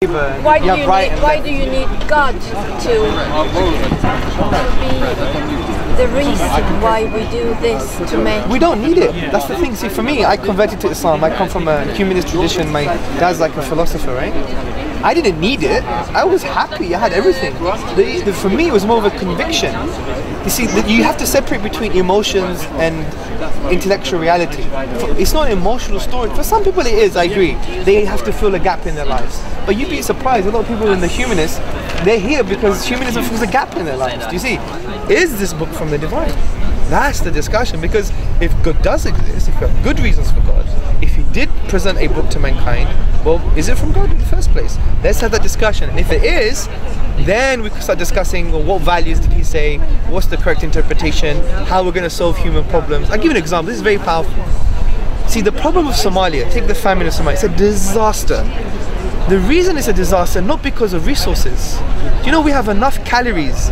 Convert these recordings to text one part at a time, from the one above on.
Why do you need God to be the reason why we do this to make? We don't need it. That's the thing. See, for me, I converted to Islam. I come from a humanist tradition. My dad's like a philosopher, right? I didn't need it. I was happy. I had everything. For me, it was more of a conviction. You see, you have to separate between emotions and intellectual reality. It's not an emotional story. For some people it is, I agree. They have to fill a gap in their lives. But you'd be surprised, a lot of people in the humanists, they're here because humanism fills a gap in their lives. Do you see? Is this book from the divine? That's the discussion, because if God does exist, if you have good reasons for God, if he did present a book to mankind, well, is it from God in the first place? Let's have that discussion. And if it is, then we can start discussing, well, what values did he say, what's the correct interpretation, how we're going to solve human problems. I'll give you an example. This is very powerful. See, the problem with Somalia, take the famine of Somalia, it's a disaster. The reason it's a disaster, not because of resources. Do you know we have enough calories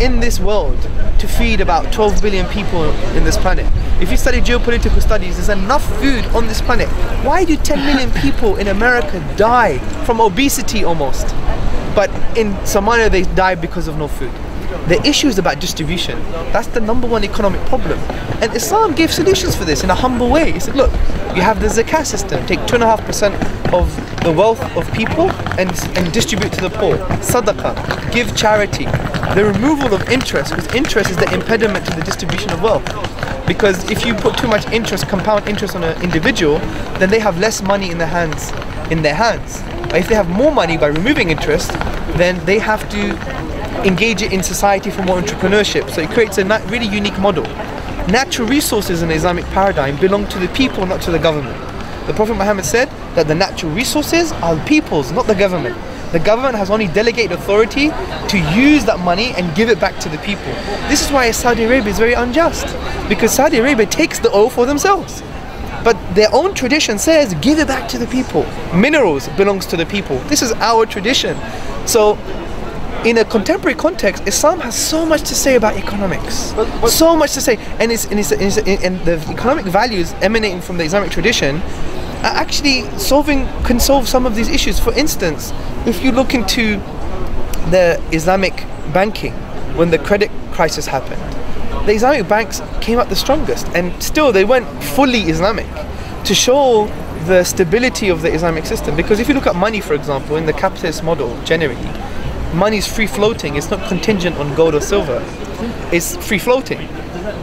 in this world to feed about 12 billion people in this planet? If you study geopolitical studies, there's enough food on this planet. Why do 10 million people in America die from obesity almost? But in Somalia they die because of no food. The issue is about distribution. That's the #1 economic problem. And Islam gave solutions for this in a humble way. He said, look, you have the zakat system, take 2.5% of the wealth of people and distribute to the poor. Sadaqah, give charity. The removal of interest, because interest is the impediment to the distribution of wealth. Because if you put too much interest, compound interest on an individual, then they have less money in their hands. But if they have more money by removing interest, then they have to engage it in society for more entrepreneurship. So it creates a really unique model. Natural resources in the Islamic paradigm belong to the people, not to the government. The Prophet Muhammad said that the natural resources are the people's, not the government. The government has only delegated authority to use that money and give it back to the people. This is why Saudi Arabia is very unjust, because Saudi Arabia takes the oil for themselves. But their own tradition says, give it back to the people. Minerals belongs to the people. This is our tradition. So, in a contemporary context, Islam has so much to say about economics. So much to say. And the economic values emanating from the Islamic tradition are actually can solve some of these issues. For instance, if you look into the Islamic banking, when the credit crisis happened, the Islamic banks came out the strongest, and still they weren't fully Islamic, to show the stability of the Islamic system. Because if you look at money, for example, in the capitalist model generally, money is free floating. It's not contingent on gold or silver. It's free floating,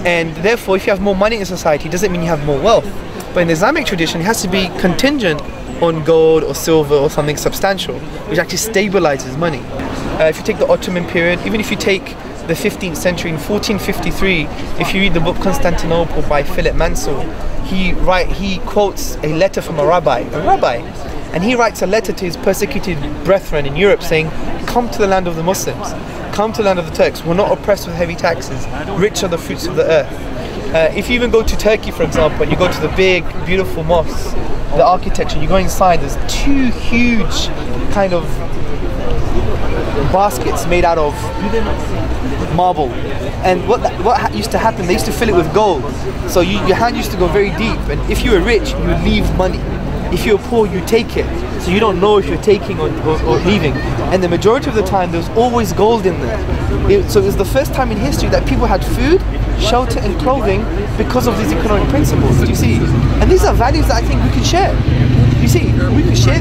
and therefore if you have more money in society, it doesn't mean you have more wealth. But in the Islamic tradition, it has to be contingent on gold or silver or something substantial, which actually stabilizes money. If you take the Ottoman period, even if you take the 15th century, in 1453, if you read the book Constantinople by Philip Mansell, he quotes a letter from a rabbi, and he writes a letter to his persecuted brethren in Europe saying, come to the land of the Muslims, come to the land of the Turks, we're not oppressed with heavy taxes, rich are the fruits of the earth. If you even go to Turkey, for example, and you go to the big, beautiful mosques, the architecture, you go inside, there's 2 huge kind of baskets made out of marble. And what used to happen, they used to fill it with gold. So your hand used to go very deep, and if you were rich, you would leave money. If you're poor, you take it. So you don't know if you're taking or leaving. And the majority of the time, there's always gold in there. So it was the first time in history that people had food, shelter and clothing because of these economic principles. Do you see? And these are values that I think we can share. You see, we can share